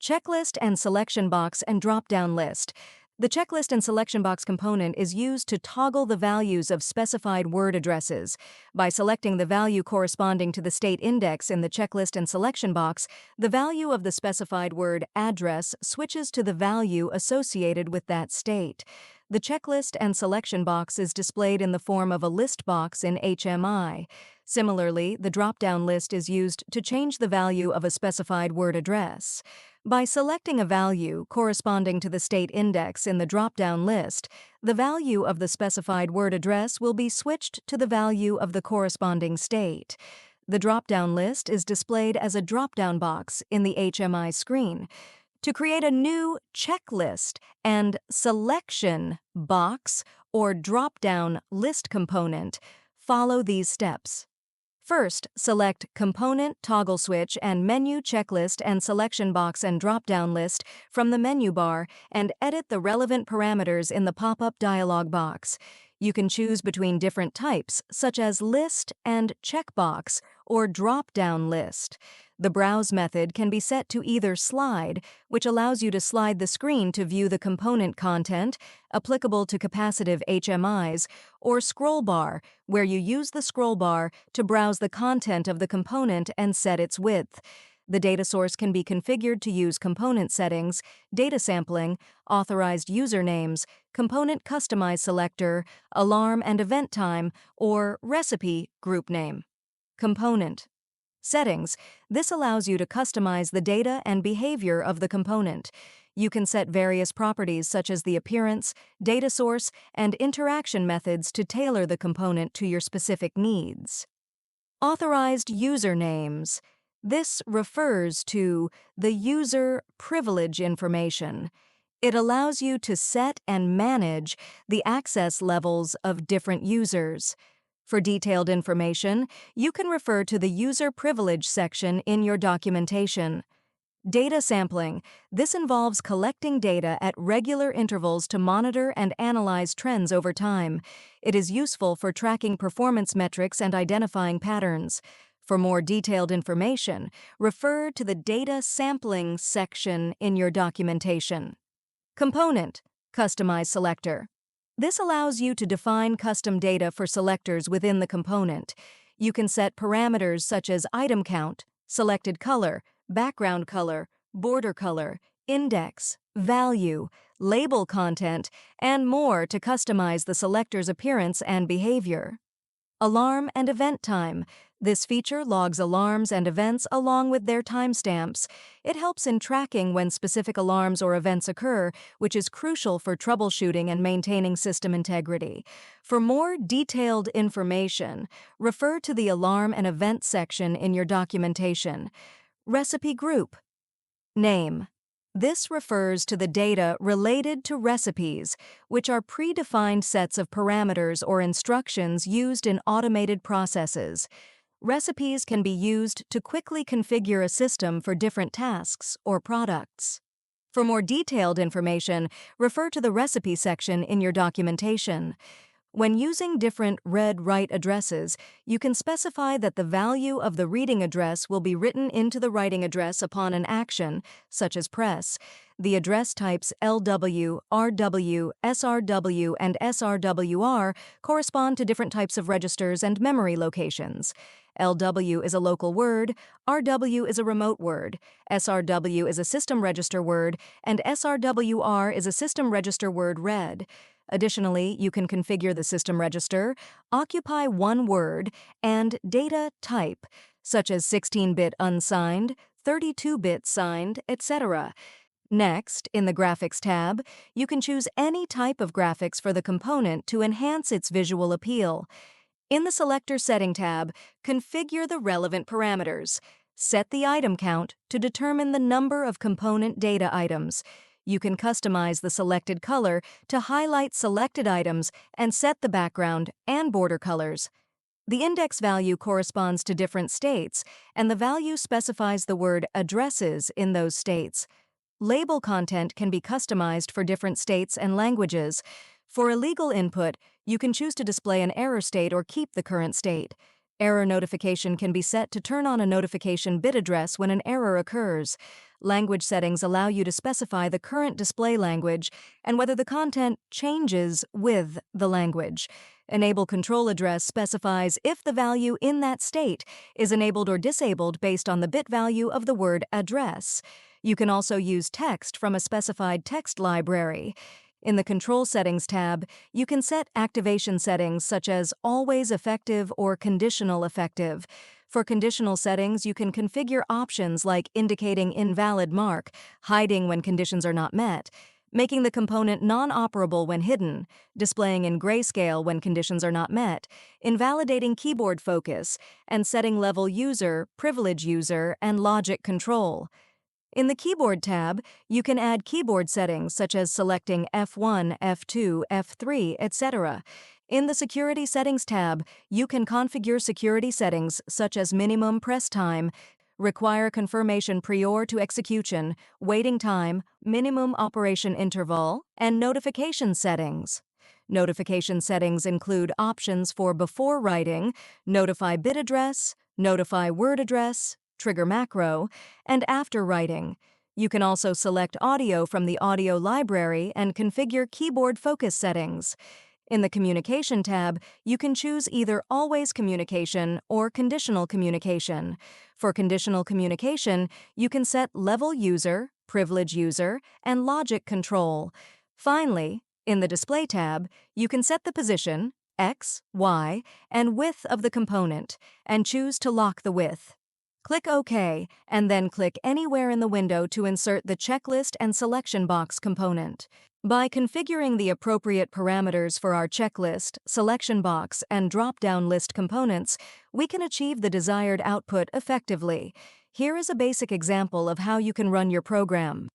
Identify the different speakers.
Speaker 1: Checklist and selection box and drop-down list. The checklist and selection box component is used to toggle the values of specified word addresses. By selecting the value corresponding to the state index in the checklist and selection box, the value of the specified word address switches to the value associated with that state. The checklist and selection box is displayed in the form of a list box in HMI. Similarly, the drop-down list is used to change the value of a specified word address. By selecting a value corresponding to the state index in the drop-down list, the value of the specified word address will be switched to the value of the corresponding state. The drop-down list is displayed as a drop-down box in the HMI screen. To create a new checklist and selection box or drop-down list component, follow these steps. First, select Component Toggle Switch and Menu Checklist and Selection Box and Drop-Down List from the menu bar and edit the relevant parameters in the pop-up dialog box. You can choose between different types, such as List and Checkbox or Drop-Down List. The Browse method can be set to either Slide, which allows you to slide the screen to view the component content, applicable to capacitive HMIs, or Scroll Bar, where you use the scroll bar to browse the content of the component and set its width. The data source can be configured to use component settings, data sampling, authorized usernames, component customize selector, alarm and event time, or recipe group name. Component settings. This allows you to customize the data and behavior of the component. You can set various properties such as the appearance, data source, and interaction methods to tailor the component to your specific needs. Authorized usernames. This refers to the user privilege information. It allows you to set and manage the access levels of different users. For detailed information, you can refer to the User Privilege section in your documentation. Data sampling. This involves collecting data at regular intervals to monitor and analyze trends over time. It is useful for tracking performance metrics and identifying patterns. For more detailed information, refer to the Data Sampling section in your documentation. Component Customize Selector. This allows you to define custom data for selectors within the component. You can set parameters such as item count, selected color, background color, border color, index, value, label content, and more to customize the selector's appearance and behavior. Alarm and event time. This feature logs alarms and events along with their timestamps. It helps in tracking when specific alarms or events occur, which is crucial for troubleshooting and maintaining system integrity. For more detailed information, refer to the Alarm and Event section in your documentation. Recipe group. Name. This refers to the data related to recipes, which are predefined sets of parameters or instructions used in automated processes. Recipes can be used to quickly configure a system for different tasks or products. For more detailed information, refer to the Recipe section in your documentation. When using different read-write addresses, you can specify that the value of the reading address will be written into the writing address upon an action, such as press. The address types LW, RW, SRW, and SRWR correspond to different types of registers and memory locations. LW is a local word, RW is a remote word, SRW is a system register word, and SRWR is a system register word read. Additionally, you can configure the system register, occupy one word, and data type, such as 16-bit unsigned, 32-bit signed, etc. Next, in the Graphics tab, you can choose any type of graphics for the component to enhance its visual appeal. In the Selector Setting tab, configure the relevant parameters. Set the item count to determine the number of component data items. You can customize the selected color to highlight selected items and set the background and border colors. The index value corresponds to different states, and the value specifies the word addresses in those states. Label content can be customized for different states and languages. For illegal input, you can choose to display an error state or keep the current state. Error notification can be set to turn on a notification bit address when an error occurs. Language settings allow you to specify the current display language and whether the content changes with the language. Enable control address specifies if the value in that state is enabled or disabled based on the bit value of the word address. You can also use text from a specified text library. In the Control Settings tab, you can set activation settings such as always effective or conditional effective. For conditional settings, you can configure options like indicating invalid mark, hiding when conditions are not met, making the component non-operable when hidden, displaying in grayscale when conditions are not met, invalidating keyboard focus, and setting level user, privilege user, and logic control. In the Keyboard tab, you can add keyboard settings such as selecting F1, F2, F3, etc. In the Security Settings tab, you can configure security settings such as minimum press time, require confirmation prior to execution, waiting time, minimum operation interval, and notification settings. Notification settings include options for before writing, notify bit address, notify word address, trigger macro, and after writing. You can also select audio from the audio library and configure keyboard focus settings. In the Communication tab, you can choose either Always Communication or Conditional Communication. For conditional communication, you can set Level User, Privilege User, and Logic Control. Finally, in the Display tab, you can set the position, X, Y, and width of the component, and choose to lock the width. Click OK, and then click anywhere in the window to insert the checklist and selection box component. By configuring the appropriate parameters for our checklist, selection box, and drop-down list components, we can achieve the desired output effectively. Here is a basic example of how you can run your program.